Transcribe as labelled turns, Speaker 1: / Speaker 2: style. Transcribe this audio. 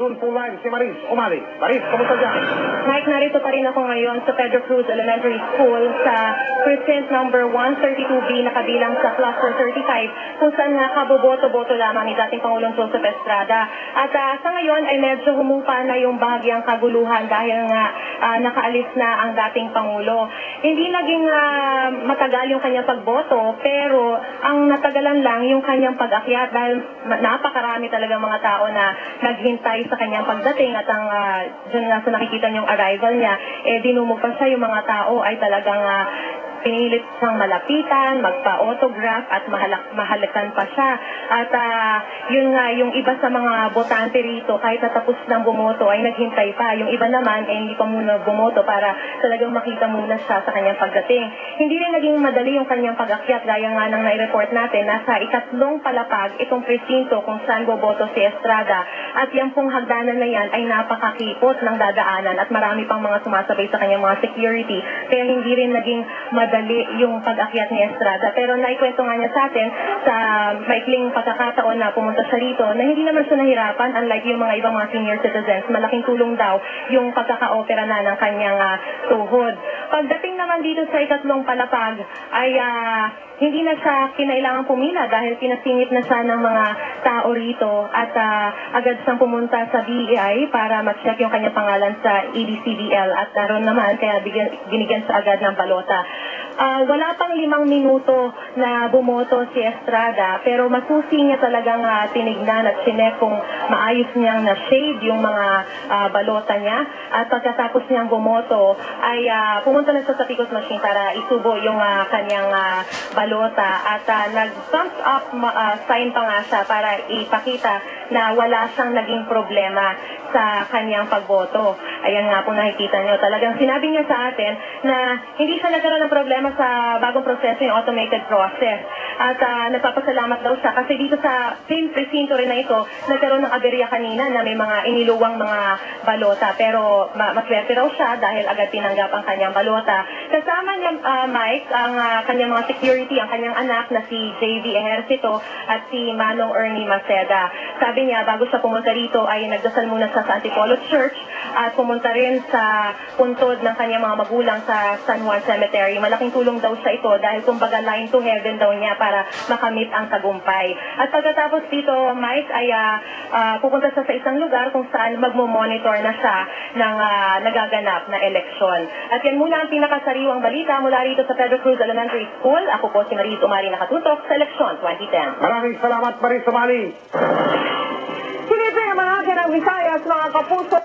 Speaker 1: Doon po live si Maris Umali. Maris, kumusta dyan?
Speaker 2: Mike, narito pa rin ako ngayon sa Pedro Cruz Elementary School sa precinct number 132B na kabilang sa cluster 35 kung saan kaboboto-boto lamang ni dating Pangulong Joseph Estrada. At sa ngayon ay medyo humupa na yung bahagyang kaguluhan dahil nga nakaalis na ang dating Pangulo. Hindi naging matagal yung kanyang pagboto pero ang natagalan lang yung kanyang pag-akyat dahil napakarami talaga mga tao na naghintay sa kanyang pagdating at ang dyan nga sa nakikita niyong arrival niya, dinumog pa siya, yung mga tao ay talagang pinilit siyang malapitan, magpa-autograph at mahalakan pa siya. At yun nga, yung iba sa mga botante rito, kahit natapos ng bumoto, ay naghintay pa. Yung iba naman, hindi pa muna bumoto para talagang makita muna siya sa kanyang pagdating. Hindi rin naging madali yung kanyang pag-akyat, gaya nga ng nai-report natin, nasa ikatlong palapag itong presinto kung saan boboto si Estrada. At yung pong hagdanan na yan ay napakakipot ng dadaanan at marami pang mga sumasabay sa kanyang mga security. Kaya hindi rin naging madali yung pag-akyat ni Estrada. Pero naikwento nga niya sa atin sa maikling pagkakataon na pumunta siya rito na hindi naman siya nahirapan, unlike yung mga ibang mga senior citizens. Malaking tulong daw yung pagkaka-opera na ng kanyang tuhod. Pagdating naman dito sa ikatlong palapag ay hindi na siya kinailangan pumila dahil pinasingit na siya ng mga tao rito at agad siyang pumunta sa BEI para ma-check yung kanyang pangalan sa EDCBL at naroon naman kaya binigyan siya agad ng balota. Wala pang 5 minuto na bumoto si Estrada pero masusi niya talagang tinignan at sinek kung maayos niyang na-shade yung mga balota niya at pagkatapos niyang bumoto ay pumunta na siya sa Picos machine para isubo yung kanyang balota at nag-thumbs up sign pa nga siya para ipakita na wala siyang naging problema sa kanyang pagboto. Ayan nga po nakikita nyo. Talagang sinabi niya sa atin na hindi siya nagkaroon ng problema sa bagong proseso, yung automated process. At nagpapasalamat daw siya kasi dito sa same presinto rin na ito, nagkaroon ng aberya kanina na may mga iniluwang mga balota. Pero maswerte raw siya dahil agad tinanggap ang kanyang balota. Kasama niya, Mike, ang kanyang mga security, ang kanyang anak na si JV Ejercito at si Manong Ernie Maceda. Sabi niya, bago siya pumunta rito ay nagdasal muna siya sa Antipolo Church at pumunta rin sa puntod ng kanyang mga magulang sa San Juan Cemetery. Malaking tulong daw siya ito dahil kumbaga line to heaven daw niya para makamit ang tagumpay. At pagkatapos dito, Mike, ay pupunta siya sa isang lugar kung saan magmo-monitor na siya ng nagaganap na eleksyon. At yan muna ang pinakasariwang balita mula rito sa Pedro Cruz Elementary School. Ako po si Maris Umali nakatutok sa eleksyon 2010.
Speaker 1: Maraming salamat, Maris Umali.
Speaker 3: Sinipin ang mga Visayas, mga kapuso.